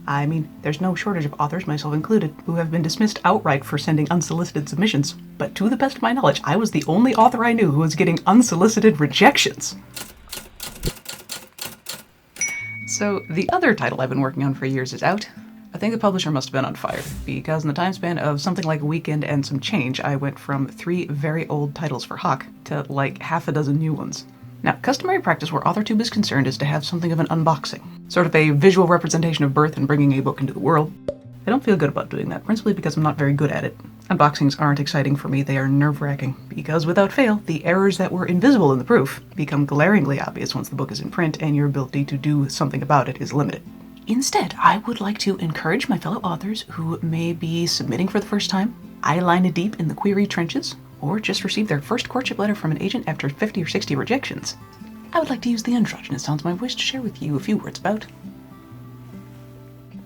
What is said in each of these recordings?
I mean, there's no shortage of authors, myself included, who have been dismissed outright for sending unsolicited submissions. But to the best of my knowledge, I was the only author I knew who was getting unsolicited rejections. So the other title I've been working on for years is out. I think the publisher must have been on fire, because in the time span of something like a weekend and some change, I went from 3 very old titles for Hawk to like half a dozen new ones. Now, customary practice where AuthorTube is concerned is to have something of an unboxing, sort of a visual representation of birth and bringing a book into the world. I don't feel good about doing that, principally because I'm not very good at it. Unboxings aren't exciting for me, they are nerve-wracking, because without fail, the errors that were invisible in the proof become glaringly obvious once the book is in print and your ability to do something about it is limited. Instead, I would like to encourage my fellow authors who may be submitting for the first time, eyeliner deep in the query trenches, or just received their first courtship letter from an agent after 50 or 60 rejections. I would like to use the androgynous sounds of my voice to share with you a few words about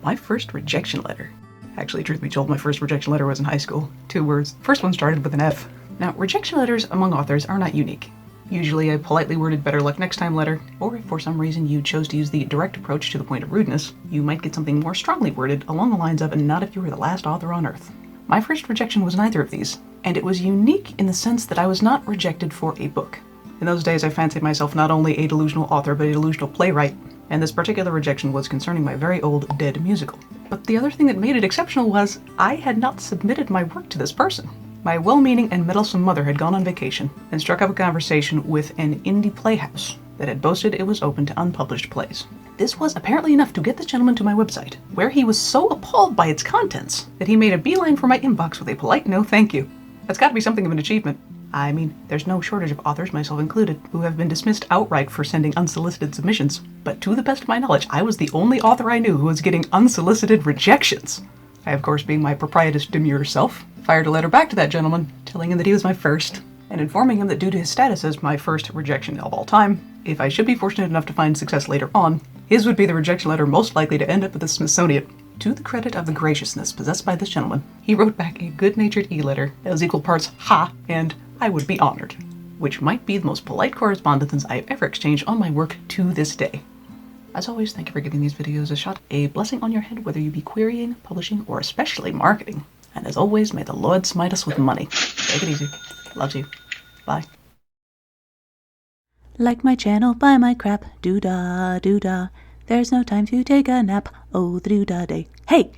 my first rejection letter. Actually, truth be told, my first rejection letter was in high school. 2 words. First one started with an F. Now, rejection letters among authors are not unique. Usually a politely worded better luck next time letter, or if for some reason you chose to use the direct approach to the point of rudeness, you might get something more strongly worded along the lines of, "and not if you were the last author on earth." My first rejection was neither of these, and it was unique in the sense that I was not rejected for a book. In those days I fancied myself not only a delusional author but a delusional playwright, and this particular rejection was concerning my very old dead musical. But the other thing that made it exceptional was I had not submitted my work to this person. My well-meaning and meddlesome mother had gone on vacation and struck up a conversation with an indie playhouse that had boasted it was open to unpublished plays. This was apparently enough to get this gentleman to my website, where he was so appalled by its contents that he made a beeline for my inbox with a polite no thank you. That's got to be something of an achievement. I mean, there's no shortage of authors, myself included, who have been dismissed outright for sending unsolicited submissions. But to the best of my knowledge, I was the only author I knew who was getting unsolicited rejections. I, of course, being my proprietous demure self, fired a letter back to that gentleman, telling him that he was my first, and informing him that due to his status as my first rejection of all time, if I should be fortunate enough to find success later on, his would be the rejection letter most likely to end up at the Smithsonian. To the credit of the graciousness possessed by this gentleman, he wrote back a good-natured e-letter that was equal parts ha and I would be honored, which might be the most polite correspondence I've ever exchanged on my work to this day. As always, thank you for giving these videos a shot. A blessing on your head whether you be querying, publishing, or especially marketing. And as always, may the Lord smite us with money. Take it easy. Loves you. Bye. Like my channel, buy my crap, doo-dah, doo-dah. There's no time to take a nap, oh the doo-dah day. Hey!